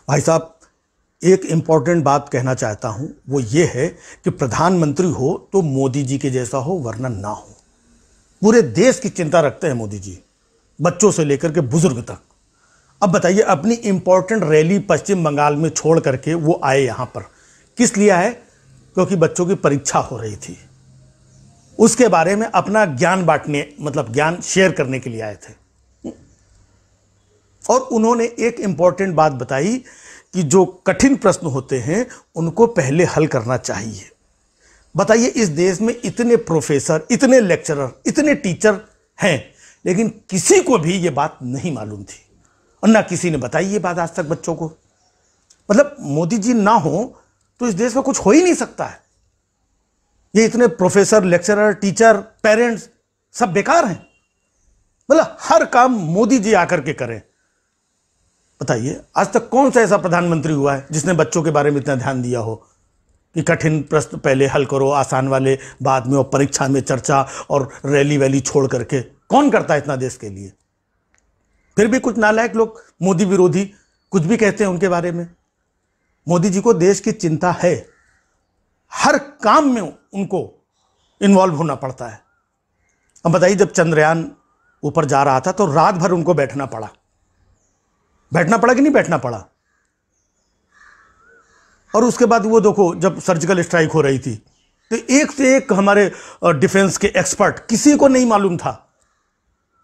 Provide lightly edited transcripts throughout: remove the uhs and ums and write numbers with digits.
भाई साहब, एक इम्पॉर्टेंट बात कहना चाहता हूं, वो ये है कि प्रधानमंत्री हो तो मोदी जी के जैसा हो, वरना ना हो। पूरे देश की चिंता रखते हैं मोदी जी, बच्चों से लेकर के बुजुर्ग तक। अब बताइए, अपनी इंपॉर्टेंट रैली पश्चिम बंगाल में छोड़ करके वो आए यहां पर, किस लिए आए? क्योंकि बच्चों की परीक्षा हो रही थी, उसके बारे में अपना ज्ञान बांटने, मतलब ज्ञान शेयर करने के लिए आए थे। और उन्होंने एक इंपॉर्टेंट बात बताई कि जो कठिन प्रश्न होते हैं उनको पहले हल करना चाहिए। बताइए, इस देश में इतने प्रोफेसर, इतने लेक्चरर, इतने टीचर हैं, लेकिन किसी को भी ये बात नहीं मालूम थी और ना किसी ने बताई ये बात आज तक बच्चों को। मतलब मोदी जी ना हो तो इस देश में कुछ हो ही नहीं सकता है। ये इतने प्रोफेसर, लेक्चरर, टीचर, पेरेंट्स सब बेकार हैं। मतलब हर काम मोदी जी आकर के करें। बताइए, आज तक कौन सा ऐसा प्रधानमंत्री हुआ है जिसने बच्चों के बारे में इतना ध्यान दिया हो कि कठिन प्रश्न पहले हल करो, आसान वाले बाद में, और परीक्षा में चर्चा और रैली वैली छोड़ करके? कौन करता है इतना देश के लिए? फिर भी कुछ नालायक लोग, मोदी विरोधी, कुछ भी कहते हैं उनके बारे में। मोदी जी को देश की चिंता है, हर काम में उनको इन्वॉल्व होना पड़ता है। अब बताइए, जब चंद्रयान ऊपर जा रहा था तो रात भर उनको बैठना पड़ा कि नहीं बैठना पड़ा? और उसके बाद वो देखो, जब सर्जिकल स्ट्राइक हो रही थी तो एक से एक हमारे डिफेंस के एक्सपर्ट, किसी को नहीं मालूम था।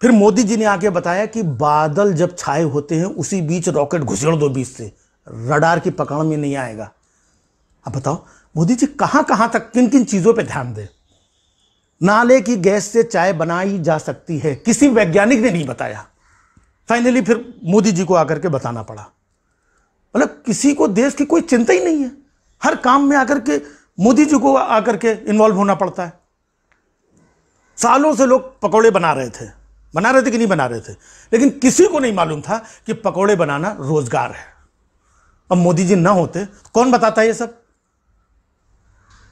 फिर मोदी जी ने आके बताया कि बादल जब छाए होते हैं उसी बीच रॉकेट घुसेड़ दो बीच से, रडार की पकड़ में नहीं आएगा। अब बताओ, मोदी जी कहां कहां तक, किन किन चीजों पे ध्यान दें? नाले की गैस से चाय बनाई जा सकती है, किसी वैज्ञानिक ने नहीं बताया। फाइनली फिर मोदी जी को आकर के बताना पड़ा। मतलब किसी को देश की कोई चिंता ही नहीं है, हर काम में आकर के मोदी जी को आकर के इन्वॉल्व होना पड़ता है। सालों से लोग पकौड़े बना रहे थे कि नहीं बना रहे थे, लेकिन किसी को नहीं मालूम था कि पकौड़े बनाना रोजगार है। अब मोदी जी ना होते कौन बताता ये सब?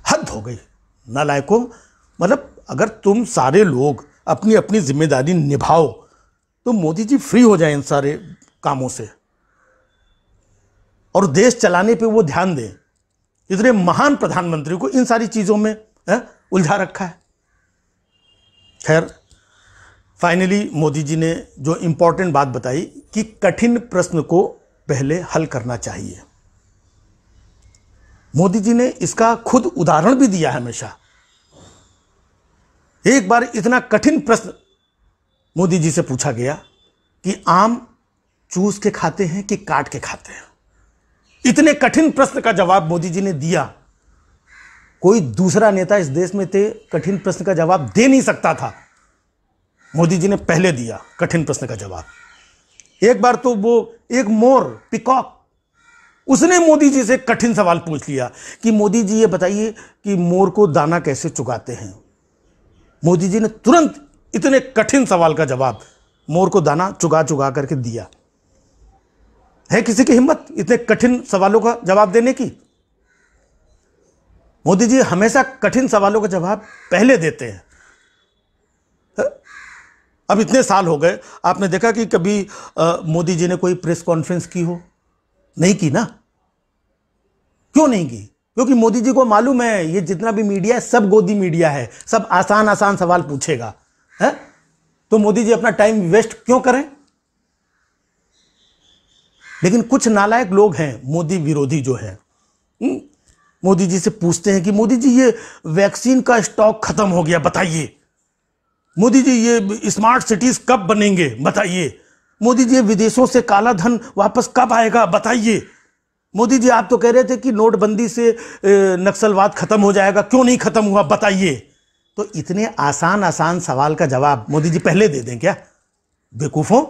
हद हो गई नालायकों। मतलब अगर तुम सारे लोग अपनी अपनी जिम्मेदारी निभाओ तो मोदी जी फ्री हो जाए इन सारे कामों से और देश चलाने पे वो ध्यान दें। इतने महान प्रधानमंत्री को इन सारी चीजों में उलझा रखा है। खैर, फाइनली मोदी जी ने जो इंपॉर्टेंट बात बताई कि कठिन प्रश्न को पहले हल करना चाहिए। मोदी जी ने इसका खुद उदाहरण भी दिया है हमेशा। एक बार इतना कठिन प्रश्न मोदी जी से पूछा गया कि आम चूस के खाते हैं कि काट के खाते हैं। इतने कठिन प्रश्न का जवाब मोदी जी ने दिया, कोई दूसरा नेता इस देश में थे कठिन प्रश्न का जवाब दे नहीं सकता था। मोदी जी ने पहले दिया कठिन प्रश्न का जवाब। एक बार तो वो एक मोर, पिकॉक, उसने मोदी जी से कठिन सवाल पूछ लिया कि मोदी जी ये बताइए कि मोर को दाना कैसे चुगाते हैं। मोदी जी ने तुरंत इतने कठिन सवाल का जवाब मोर को दाना चुगा चुगा करके दिया। है किसी की हिम्मत इतने कठिन सवालों का जवाब देने की? मोदी जी हमेशा कठिन सवालों का जवाब पहले देते हैं। अब इतने साल हो गए, आपने देखा कि कभी मोदी जी ने कोई प्रेस कॉन्फ्रेंस की हो? नहीं की ना। क्यों नहीं की? क्योंकि मोदी जी को मालूम है ये जितना भी मीडिया है सब गोदी मीडिया है, सब आसान आसान सवाल पूछेगा है। तो मोदी जी अपना टाइम वेस्ट क्यों करें? लेकिन कुछ नालायक लोग हैं मोदी विरोधी जो है, मोदी जी से पूछते हैं कि मोदी जी ये वैक्सीन का स्टॉक खत्म हो गया, बताइए। मोदी जी ये स्मार्ट सिटीज कब बनेंगे, बताइए। मोदी जी विदेशों से काला धन वापस कब आएगा, बताइए। मोदी जी आप तो कह रहे थे कि नोटबंदी से नक्सलवाद खत्म हो जाएगा, क्यों नहीं खत्म हुआ, बताइए। तो इतने आसान आसान सवाल का जवाब मोदी जी पहले दे दें क्या? बेवकूफों।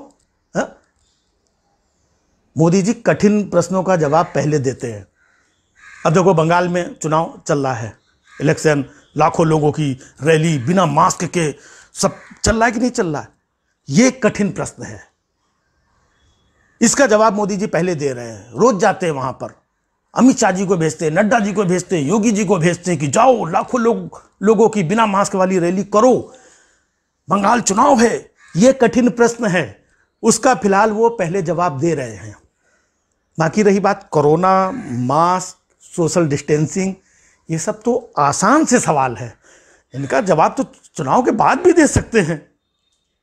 मोदी जी कठिन प्रश्नों का जवाब पहले देते हैं। अब देखो, बंगाल में चुनाव चल रहा है, इलेक्शन, लाखों लोगों की रैली बिना मास्क के, सब चल रहा है कि नहीं चल रहा है? ये कठिन प्रश्न है, इसका जवाब मोदी जी पहले दे रहे हैं। रोज जाते हैं वहां पर, अमित शाह जी को भेजते हैं, नड्डा जी को भेजते हैं, योगी जी को भेजते हैं कि जाओ लाखों लोगों की बिना मास्क वाली रैली करो, बंगाल चुनाव है। ये कठिन प्रश्न है, उसका फिलहाल वो पहले जवाब दे रहे हैं। बाकी रही बात कोरोना, मास्क, सोशल डिस्टेंसिंग, ये सब तो आसान से सवाल है, इनका जवाब तो चुनाव के बाद भी दे सकते हैं।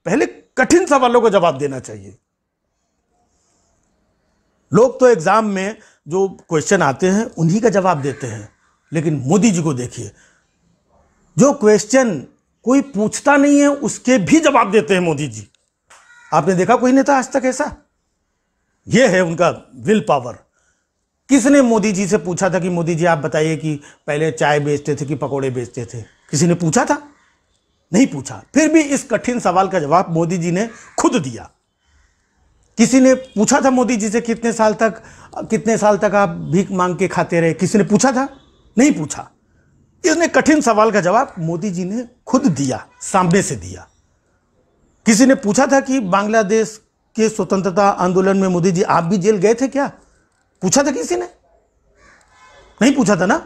पहले कठिन सवालों का जवाब देना चाहिए। लोग तो एग्जाम में जो क्वेश्चन आते हैं उन्हीं का जवाब देते हैं, लेकिन मोदी जी को देखिए, जो क्वेश्चन कोई पूछता नहीं है उसके भी जवाब देते हैं मोदी जी। आपने देखा कोई नेता आज तक ऐसा? यह है उनका विल पावर। किसने मोदी जी से पूछा था कि मोदी जी आप बताइए कि पहले चाय बेचते थे कि पकोड़े बेचते थे? किसी ने पूछा था? नहीं पूछा। फिर भी इस कठिन सवाल का जवाब मोदी जी ने खुद दिया। किसी ने पूछा था मोदी जी से कितने साल तक आप भीख मांग के खाते रहे? किसी ने पूछा था? नहीं पूछा। इसने कठिन सवाल का जवाब मोदी जी ने खुद दिया, सामने से दिया। किसी ने पूछा था कि बांग्लादेश के स्वतंत्रता आंदोलन में मोदी जी आप भी जेल गए थे क्या? पूछा था किसी ने? नहीं पूछा था ना।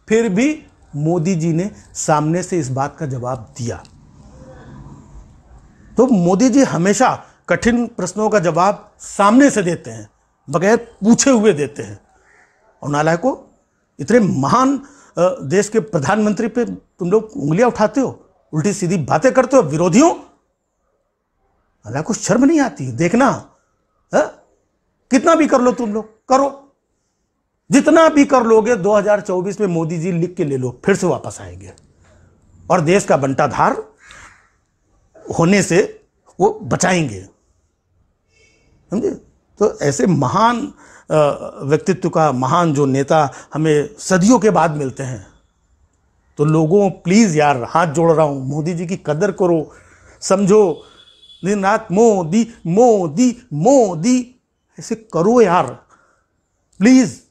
फिर भी मोदी जी ने सामने से इस बात का जवाब दिया। तो मोदी जी हमेशा कठिन प्रश्नों का जवाब सामने से देते हैं, बगैर पूछे हुए देते हैं। और नालायकों, इतने महान देश के प्रधानमंत्री पे तुम लोग उंगलियां उठाते हो, उल्टी सीधी बातें करते हो विरोधियों। अल्लाह को शर्म नहीं आती? देखना है? कितना भी कर लो तुम लोग, करो, जितना भी कर लोगे 2024 में मोदी जी लिख के ले लो, फिर से वापस आएंगे और देश का बंटाधार होने से वो बचाएंगे। समझे? तो ऐसे महान व्यक्तित्व का, महान जो नेता हमें सदियों के बाद मिलते हैं, तो लोगों प्लीज यार, हाथ जोड़ रहा हूं, मोदी जी की कदर करो, समझो। दिन रात मोदी मोदी मोदी ऐसे करो यार, प्लीज।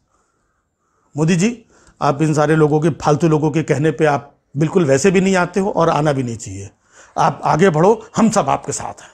मोदी जी, आप इन सारे लोगों के, फालतू लोगों के कहने पे आप बिल्कुल वैसे भी नहीं आते हो और आना भी नहीं चाहिए। आप आगे बढ़ो, हम सब आपके साथ हैं।